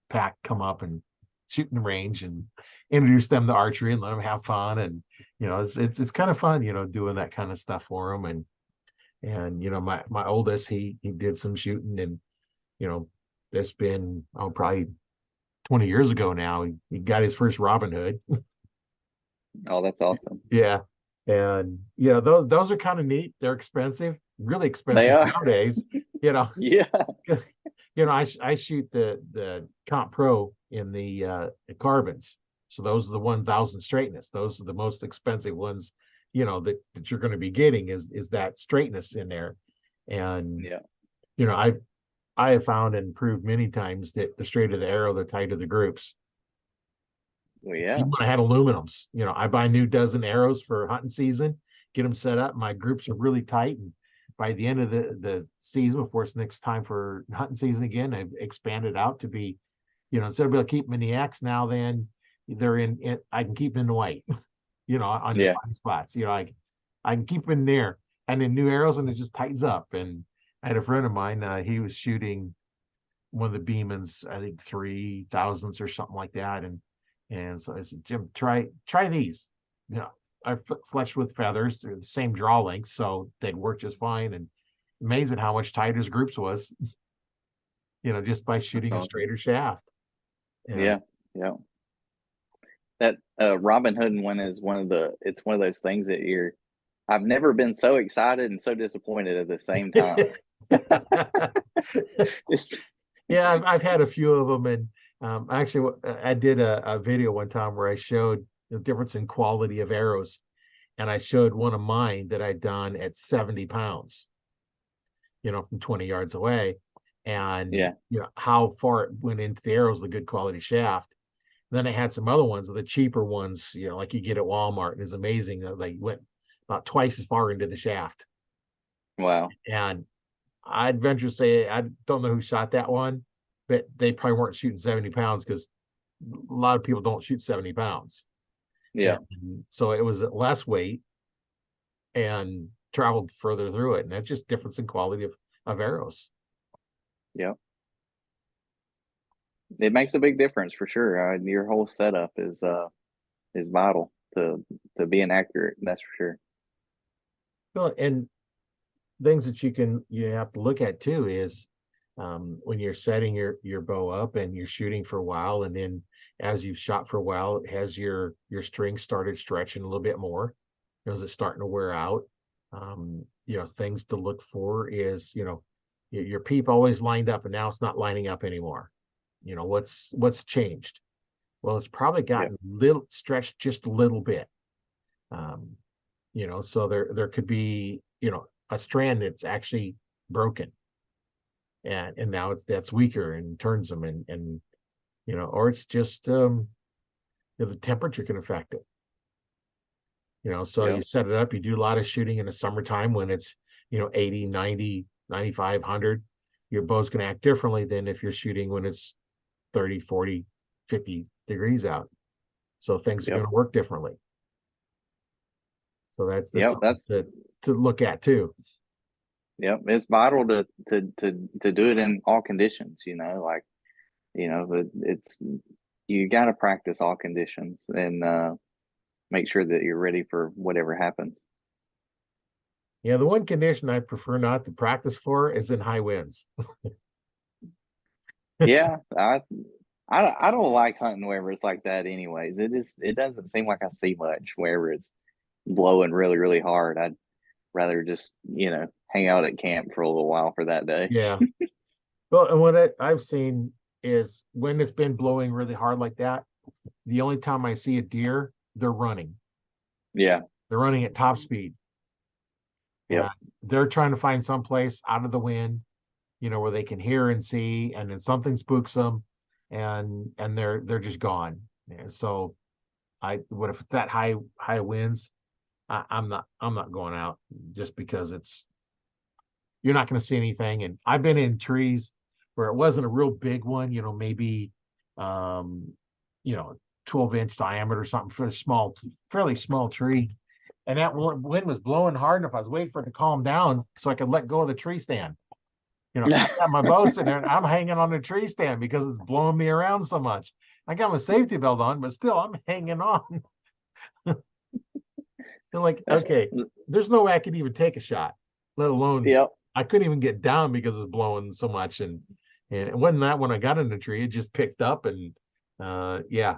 pack come up and shoot in the range and introduce them to archery and let them have fun. And it's kind of fun, doing that kind of stuff for them. And my oldest, he did some shooting, and that's been probably 20 years ago now. He got his first Robin Hood. Oh, that's awesome. Yeah. And those are kind of neat. They're expensive, really They expensive are. nowadays. Yeah. I shoot the Comp Pro in the carbons. So those are the 1,000 straightness. Those are the most expensive ones, that you're going to be getting is that straightness in there. And Yeah. I have found and proved many times that the straighter the arrow, the tighter the groups. Well, yeah. Even when I had aluminums, I buy new dozen arrows for hunting season, get them set up. My groups are really tight. And by the end of the season, before it's next time for hunting season again, I've expanded out to be, instead of being able to keep them in the X now, then they're I can keep them in the white, on the fine spots. I can keep them in there, and then new arrows, and it just tightens up. And I had a friend of mine, he was shooting one of the Beemans, I think 3,000s or something like that. And so I said, Jim, try these. I fletched with feathers. They're the same draw length, so they'd work just fine. And amazing how much tighter his groups was, just by shooting a straighter shaft. Yeah. That Robin Hood one is it's one of those things that I've never been so excited and so disappointed at the same time. Yeah, I've had a few of them, and actually, I did a video one time where I showed the difference in quality of arrows, and I showed one of mine that I'd done at 70 pounds, from 20 yards away, and how far it went into the arrows, the good quality shaft. Then I had some other ones, the cheaper ones, like you get at Walmart, and it's amazing. They went about twice as far into the shaft. Wow. And I'd venture to say, I don't know who shot that one, but they probably weren't shooting 70 pounds, because a lot of people don't shoot 70 pounds. Yeah. And so it was less weight and traveled further through it. And that's just difference in quality of arrows. Yeah. It makes a big difference for sure. Your whole setup is vital to being accurate. That's for sure. Well, and things that you have to look at too is when you're setting your bow up and you're shooting for a while, and then as you've shot for a while, has your string started stretching a little bit more? Is it starting to wear out? Things to look for is, your peep always lined up, and now it's not lining up anymore. What's changed? Well, it's probably gotten little stretched just a little bit. So there could be, a strand that's actually broken, and now that's weaker and turns them, and or it's just the temperature can affect it. So you set it up, you do a lot of shooting in the summertime when it's 80, 90, 95, 100. Your bow's going to act differently than if you're shooting when it's 30, 40, 50 degrees out. So things are Yep. going to work differently. So that's Yep. something to look at too. Yep. It's vital to do it in all conditions, like, but you got to practice all conditions and make sure that you're ready for whatever happens. Yeah, the one condition I prefer not to practice for is in high winds. Yeah, I don't like hunting wherever it's like that anyways. It doesn't seem like I see much wherever it's blowing really, really hard. I'd rather just, hang out at camp for a little while for that day. Yeah. Well, and what I've seen is when it's been blowing really hard like that, the only time I see a deer, they're running. Yeah. They're running at top speed. Yep. And they're trying to find some place out of the wind, where they can hear and see, and then something spooks them, and they're just gone. And so what if it's that high winds? I'm not going out just because you're not going to see anything. And I've been in trees where it wasn't a real big one, maybe um, 12-inch diameter or something for a fairly small tree. And that wind was blowing hard enough. I was waiting for it to calm down so I could let go of the tree stand. I got my bow sitting there and I'm hanging on the tree stand because it's blowing me around so much. I got my safety belt on, but still I'm hanging on. And like, okay, there's no way I could even take a shot, let alone Yep. I couldn't even get down because it was blowing so much. And it wasn't that when I got in the tree, it just picked up and yeah,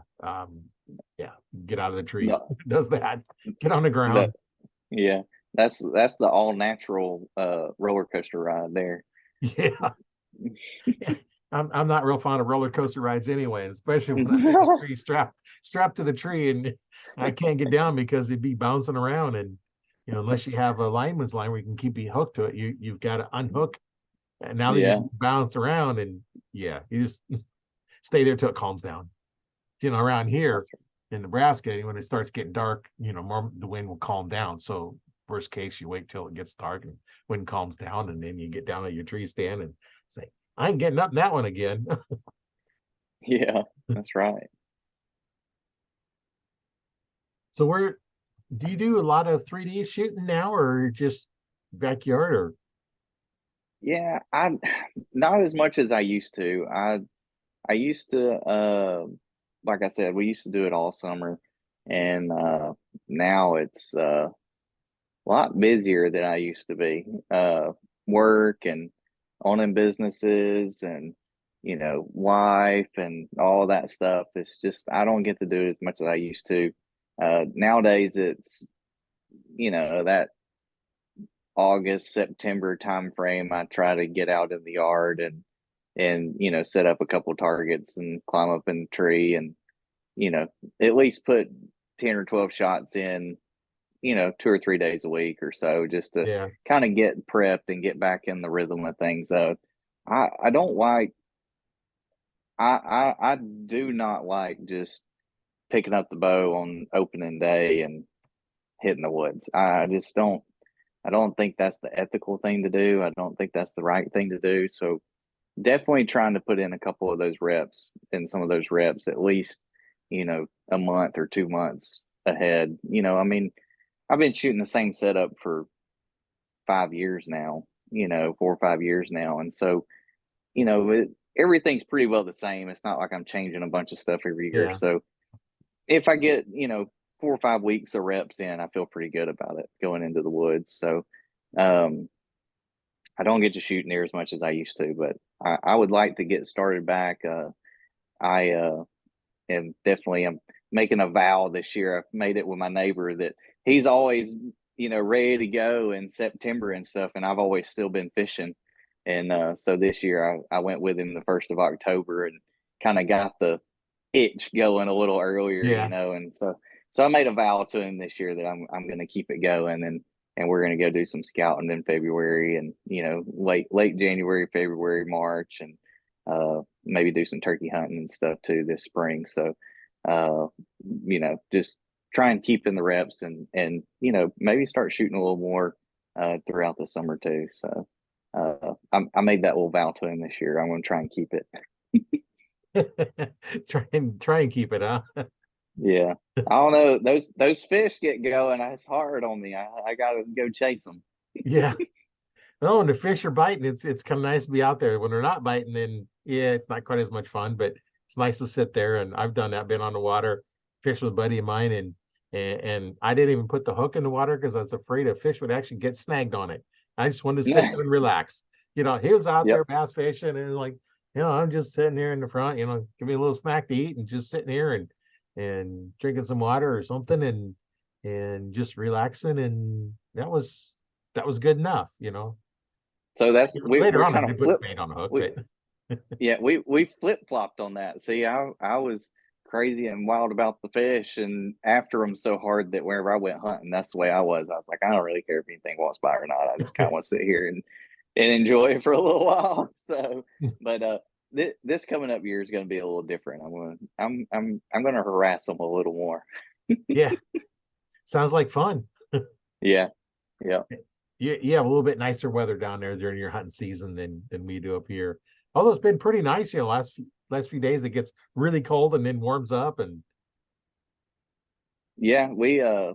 get out of the tree. No, Does that. Get on the ground. yeah. That's the all natural roller coaster ride there. Yeah. I'm not real fond of roller coaster rides anyway, especially when I'm in the tree strapped to the tree and I can't get down because it'd be bouncing around. And unless you have a lineman's line where you can keep it hooked to it, you've got to unhook. And now that Yeah. you bounce around and you just stay there till it calms down. Around here in Nebraska, when it starts getting dark, more the wind will calm down. So worst case, you wait till it gets dark and wind calms down, and then you get down at your tree stand and say, I ain't getting up in that one again. Yeah, that's right. So do you do a lot of 3D shooting now or just backyard or? Yeah, I not as much as I used to. I used to like I said, we used to do it all summer, and now it's a lot busier than I used to be. Work and owning businesses and wife and all that stuff. It's just I don't get to do it as much as I used to. Nowadays it's that August, September time frame, I try to get out in the yard and set up a couple targets and climb up in the tree and at least put 10 or 12 shots in 2 or 3 days a week or so, just to Yeah. kind of get prepped and get back in the rhythm of things. I don't like I do not like just picking up the bow on opening day and hitting the woods. I don't think that's the ethical thing to do. I don't think that's the right thing to do. So definitely trying to put in a couple of those reps and some of those reps at least, a month or 2 months ahead. I mean, I've been shooting the same setup for 5 years now, 4 or 5 years now. And so, everything's pretty well the same. It's not like I'm changing a bunch of stuff every year. Yeah. So if I get, 4 or 5 weeks of reps in, I feel pretty good about it going into the woods. So, I don't get to shoot near as much as I used to, but I would like to get started back. I am definitely am making a vow this year. I've made it with my neighbor that he's always, ready to go in September and stuff, and I've always still been fishing. And so this year I went with him the 1st of October and kind of got the itch going a little earlier, Yeah. and so I made a vow to him this year that I'm going to keep it going and we're going to go do some scouting in February and late January, February, March, and maybe do some turkey hunting and stuff too this spring. So just try and keep in the reps and maybe start shooting a little more throughout the summer too. So I made that little vow to him this year. I'm going to try and keep it. Try and keep it, huh? Yeah. I don't know. Those fish get going. It's hard on me. I gotta go chase them. Yeah. No, when the fish are biting, it's kind of nice to be out there. When they're not biting, then yeah, it's not quite as much fun, but it's nice to sit there. And I've done that, been on the water, fish with a buddy of mine, and I didn't even put the hook in the water because I was afraid a fish would actually get snagged on it. I just wanted to sit there and relax. He was out Yep. there bass fishing, and like, I'm just sitting here in the front, give me a little snack to eat, and just sitting here and drinking some water or something, and just relaxing, and that was good enough. So Later we're on, I kind of did put bait on the hook, we but yeah, we flip-flopped on that. See, I was crazy and wild about the fish and after them so hard that wherever I went hunting, that's the way I was. I was like, I don't really care if anything walks by or not. I just kind of want to sit here and enjoy it for a little while. So, but this coming up year is going to be a little different. I'm going to harass them a little more. yeah, sounds like fun. Yeah, yeah. You have a little bit nicer weather down there during your hunting season than we do up here. Although it's been pretty nice, last few days it gets really cold and then warms up, and Yeah, we I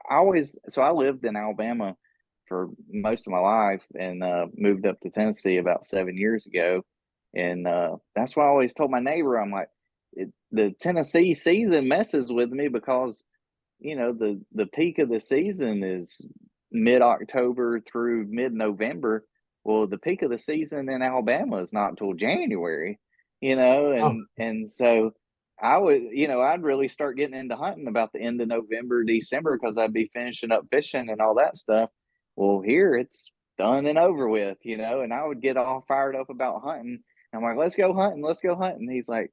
always so I lived in Alabama for most of my life and moved up to Tennessee about 7 years ago. And that's why I always told my neighbor, I'm like, the Tennessee season messes with me because the peak of the season is mid-October through mid-November. Well, the peak of the season in Alabama is not until January, oh, and so I would, I'd really start getting into hunting about the end of November, December, because I'd be finishing up fishing and all that stuff. Well, here it's done and over with, and I would get all fired up about hunting. I'm like, let's go hunting, let's go hunting. He's like,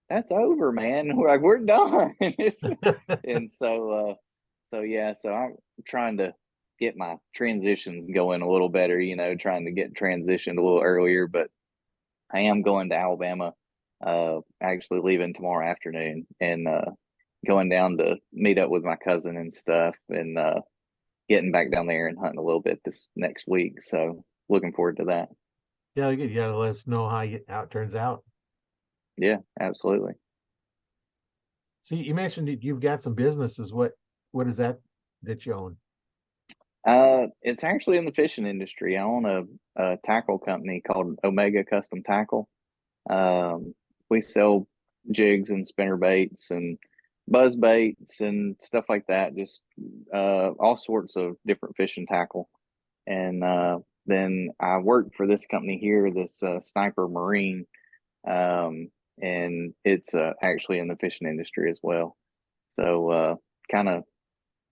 that's over, man. We're like, we're done. And so yeah, so I'm trying to get my transitions going a little better, trying to get transitioned a little earlier, but I am going to Alabama, actually leaving tomorrow afternoon and going down to meet up with my cousin and stuff and getting back down there and hunting a little bit this next week. So looking forward to that. yeah, you gotta let us know how it turns out. Yeah, absolutely. So you mentioned that you've got some businesses. What is that you own? It's actually in the fishing industry. I own a tackle company called Omega Custom Tackle. We sell jigs and spinner baits and buzz baits and stuff like that. Just all sorts of different fishing tackle. And then I work for this company here, this Sniper Marine, and it's actually in the fishing industry as well. So kind of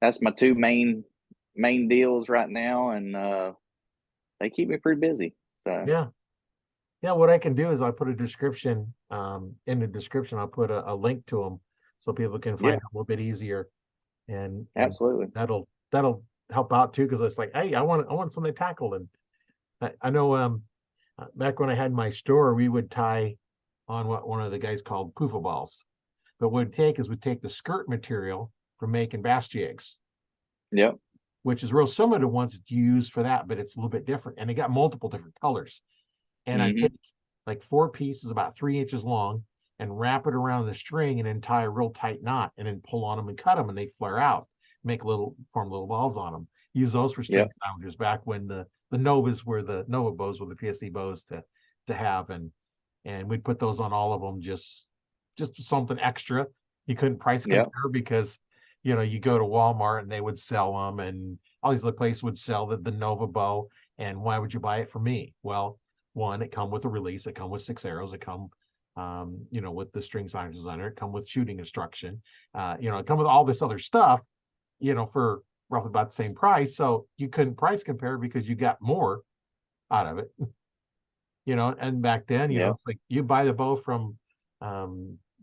that's my two main deals right now, and they keep me pretty busy. So Yeah. Yeah, what I can do is I put a description, in the description, I'll put a link to them so people can find yeah, it a little bit easier, and absolutely. that'll help out too, because it's like, hey, I want something tackled. And I know back when I had my store, we would tie on what one of the guys called poofo balls. But what we'd take the skirt material from making bass jigs, Yep. which is real similar to ones that you use for that, but it's a little bit different. And they got multiple different colors. And I take Hmm. like 4 pieces about 3 inches long and wrap it around the string and then tie a real tight knot and then pull on them and cut them, and they flare out, form little balls on them. Use those for string Yep. sounders back when the Novas were the Nova bows were the PSE bows to have, and we'd put those on all of them, just something extra. You couldn't price Yep. compare because you go to Walmart and they would sell them, and all these other places would sell the Nova bow. And why would you buy it from me? Well, one, it come with a release, it come with 6 arrows, it come with the string signers designer, it come with shooting instruction, it come with all this other stuff, for roughly about the same price. So you couldn't price compare because you got more out of it. And back then, Yep. it's like you buy the bow from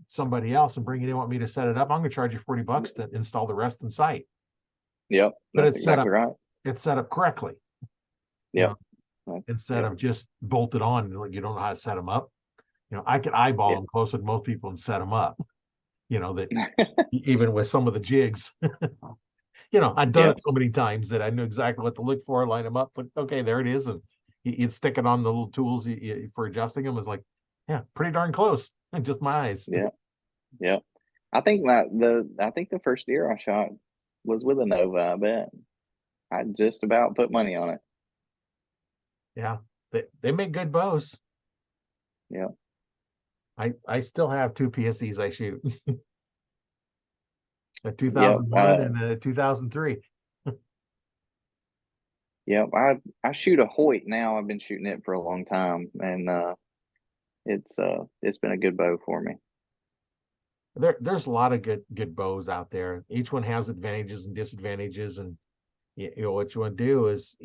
somebody else and bring it in, want me to set it up, I'm gonna charge you $40 to install the rest in site. Yep. But That's exactly right. it's set up correctly, you know, Yep. Right. instead Yep. of just bolted on, you don't know how to set them up. I could eyeball Yeah. them closer than most people and set them up. That even with some of the jigs, I've done Yep. it so many times that I knew exactly what to look for, line them up. It's like, okay, there it is. And you'd stick it on the little tools for adjusting them. It's like, Yeah, pretty darn close. Just my eyes. Yeah. Yeah. I think the first deer I shot was with a Nova, I bet. I just about put money on it. Yeah, they make good bows. Yeah. I still have two PSEs I shoot. A Yep. 2001 and a 2003. Yep. I shoot a Hoyt now. I've been shooting it for a long time, and it's been a good bow for me. There's a lot of good bows out there. Each one has advantages and disadvantages, and what you want to do is,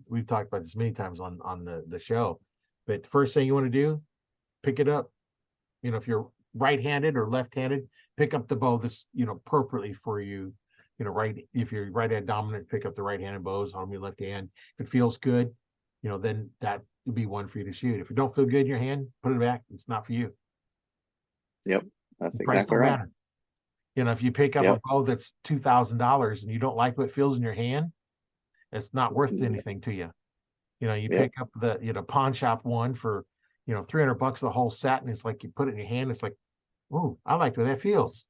we've talked about this many times on the show, but the first thing you want to do, pick it up. If you're right-handed or left-handed, pick up the bow that's appropriately for you. If you're right-hand dominant, pick up the right-handed bows on your left hand. If it feels good, then that would be one for you to shoot. If it don't feel good in your hand, put it back. It's not for you. Yep, that's The price exactly don't right. matter. If you pick up Yep. a bow that's $2,000 and you don't like what it feels in your hand, it's not worth anything to you. You Yep. pick up the pawn shop one for $300 the whole set, and it's like you put it in your hand, it's like, ooh, I like the way that feels.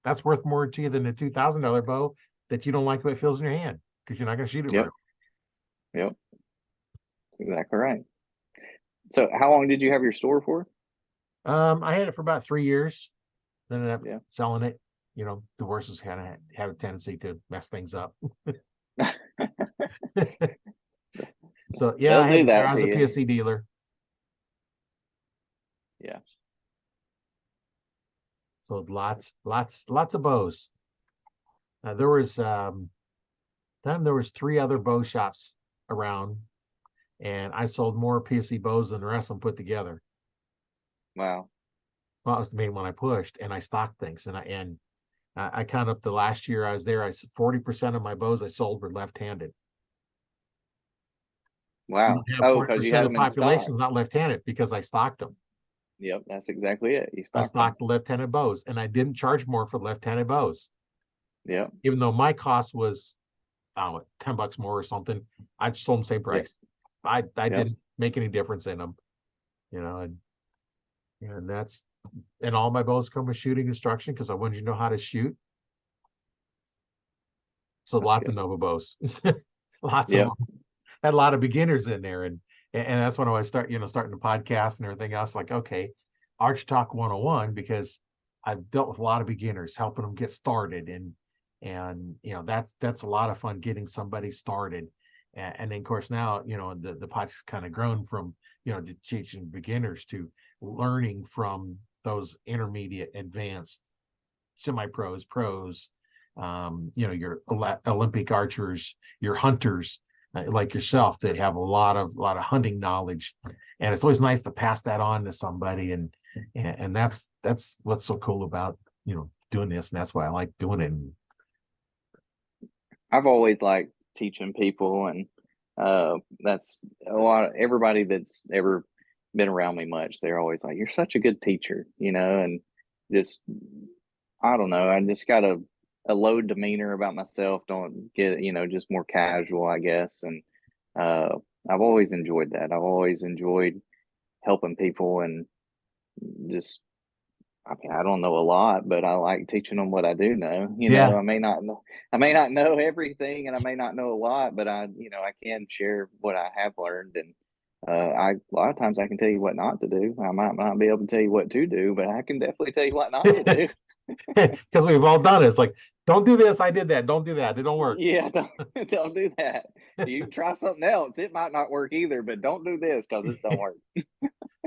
That's worth more to you than a $2,000 bow that you don't like the way it feels in your hand, because you're not going to shoot it Yep. Yep. Exactly right. So how long did you have your store for? I had it for about 3 years, then I ended Yeah. up selling it. Divorces kind of have a tendency to mess things up. So yeah, They'll I had do that I was to a you. PSC dealer. Yeah. So lots of bows. There was 3 other bow shops around, and I sold more PSC bows than the rest of them put together. Wow. Well, that was the main one I pushed, and I stocked things, and I count up the last year I was there. 40% of my bows I sold were left-handed. Wow. You have Oh, 40% because you of had the them in stock. population is not left-handed because I stocked them. Yep, that's exactly it. You I stocked them. stocked the left-handed bows, and I didn't charge more for left-handed bows. Yep. Even though my cost was, I don't know, $10 more or something, I just sold them same price. I Yep. didn't make any difference in them, and all my bows come with shooting instruction because I wanted you to know how to shoot. So That's lots good. of Nova bows, lots Yep. of them. Had a lot of beginners in there, and that's when I starting the podcast and everything else. Like, okay, Archery Talk 101, because I've dealt with a lot of beginners, helping them get started, and that's a lot of fun getting somebody started. And then of course now the podcast kind of grown from teaching beginners to learning from those intermediate, advanced, semi-pros, pros, your Olympic archers, your hunters, like yourself, that have a lot of hunting knowledge, and it's always nice to pass that on to somebody, and that's what's so cool about doing this, and that's why I like doing it. I've always liked teaching people, and that's a lot of everybody that's ever been around me much. They're always like, "You're such a good teacher," and just I don't know. I just got a low demeanor about myself. Don't get just more casual, I guess. And I've always enjoyed that. I've always enjoyed helping people, and just I mean, I don't know a lot, but I like teaching them what I do know. Yeah, I may not know everything, and I may not know a lot, but I can share what I have learned. And a lot of times I can tell you what not to do. I might not be able to tell you what to do, but I can definitely tell you what not to do. because we've all done it. It's like, don't do this, I did that, don't do that, it don't work. Yeah, don't do that. You can try something else. It might not work either, but don't do this because it don't work.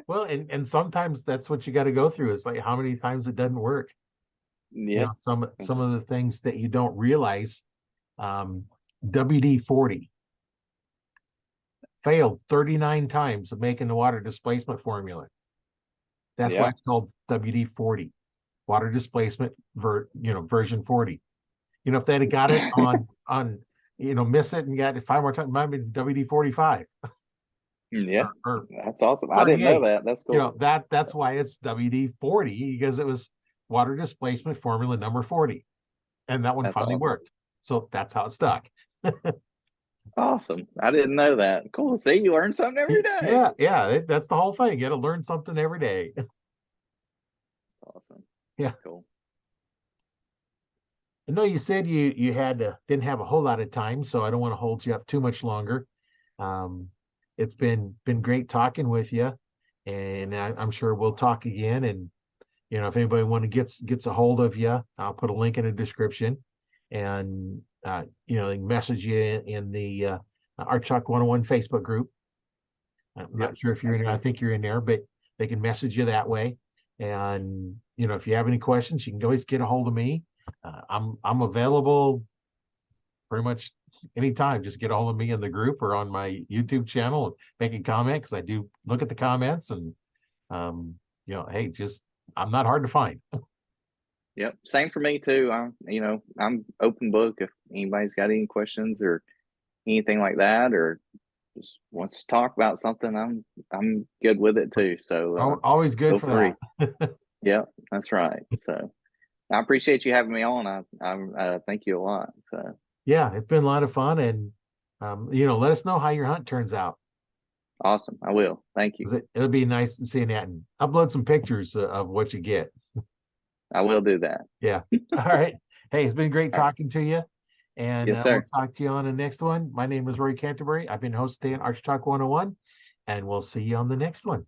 Well, and sometimes that's what you got to go through. It's like how many times it doesn't work. Yeah. Some of the things that you don't realize. WD-40 failed 39 times of making the water displacement formula. That's why it's called WD-40, water displacement version 40. If they'd have got it on miss it and got it 5 more times, it might have been WD-45. Yeah, or that's awesome. I didn't know that. That's cool. That's why it's WD-40, because it was water displacement formula number 40, and that one That's finally awesome. worked. So that's how it stuck. Awesome. I didn't know that. Cool. See, you learn something every day. Yeah, that's the whole thing. You got to learn something every day. Awesome. Yeah. Cool. I know you said you didn't have a whole lot of time, so I don't want to hold you up too much longer. Um, it's been great talking with you, and I'm sure we'll talk again. And if anybody gets a hold of you, I'll put a link in the description, and they can message you in the Art Talk 101 Facebook group. I'm Yep, not sure if you're in there. I absolutely. think you're in there, but they can message you that way. And if you have any questions, you can always get a hold of me. I'm available pretty much anytime. Just get a hold of me in the group or on my YouTube channel and make a comment, because I do look at the comments. And hey, I'm not hard to find. Yep. Same for me too. I'm open book if anybody's got any questions or anything like that, or just wants to talk about something. I'm good with it too. So Always good feel for free. that. Yep, that's right. So I appreciate you having me on. I thank you a lot. So Yeah, it's been a lot of fun. And let us know how your hunt turns out. awesome. I will. Thank you. It'll be nice to see that, and upload some pictures of what you get. I will do that. Yeah. All right. Hey, it's been great All right. talking to you. And Yes, we'll sir. talk to you on the next one. My name is Roy Canterbury. I've been hosting Arch Talk 101, and we'll see you on the next one.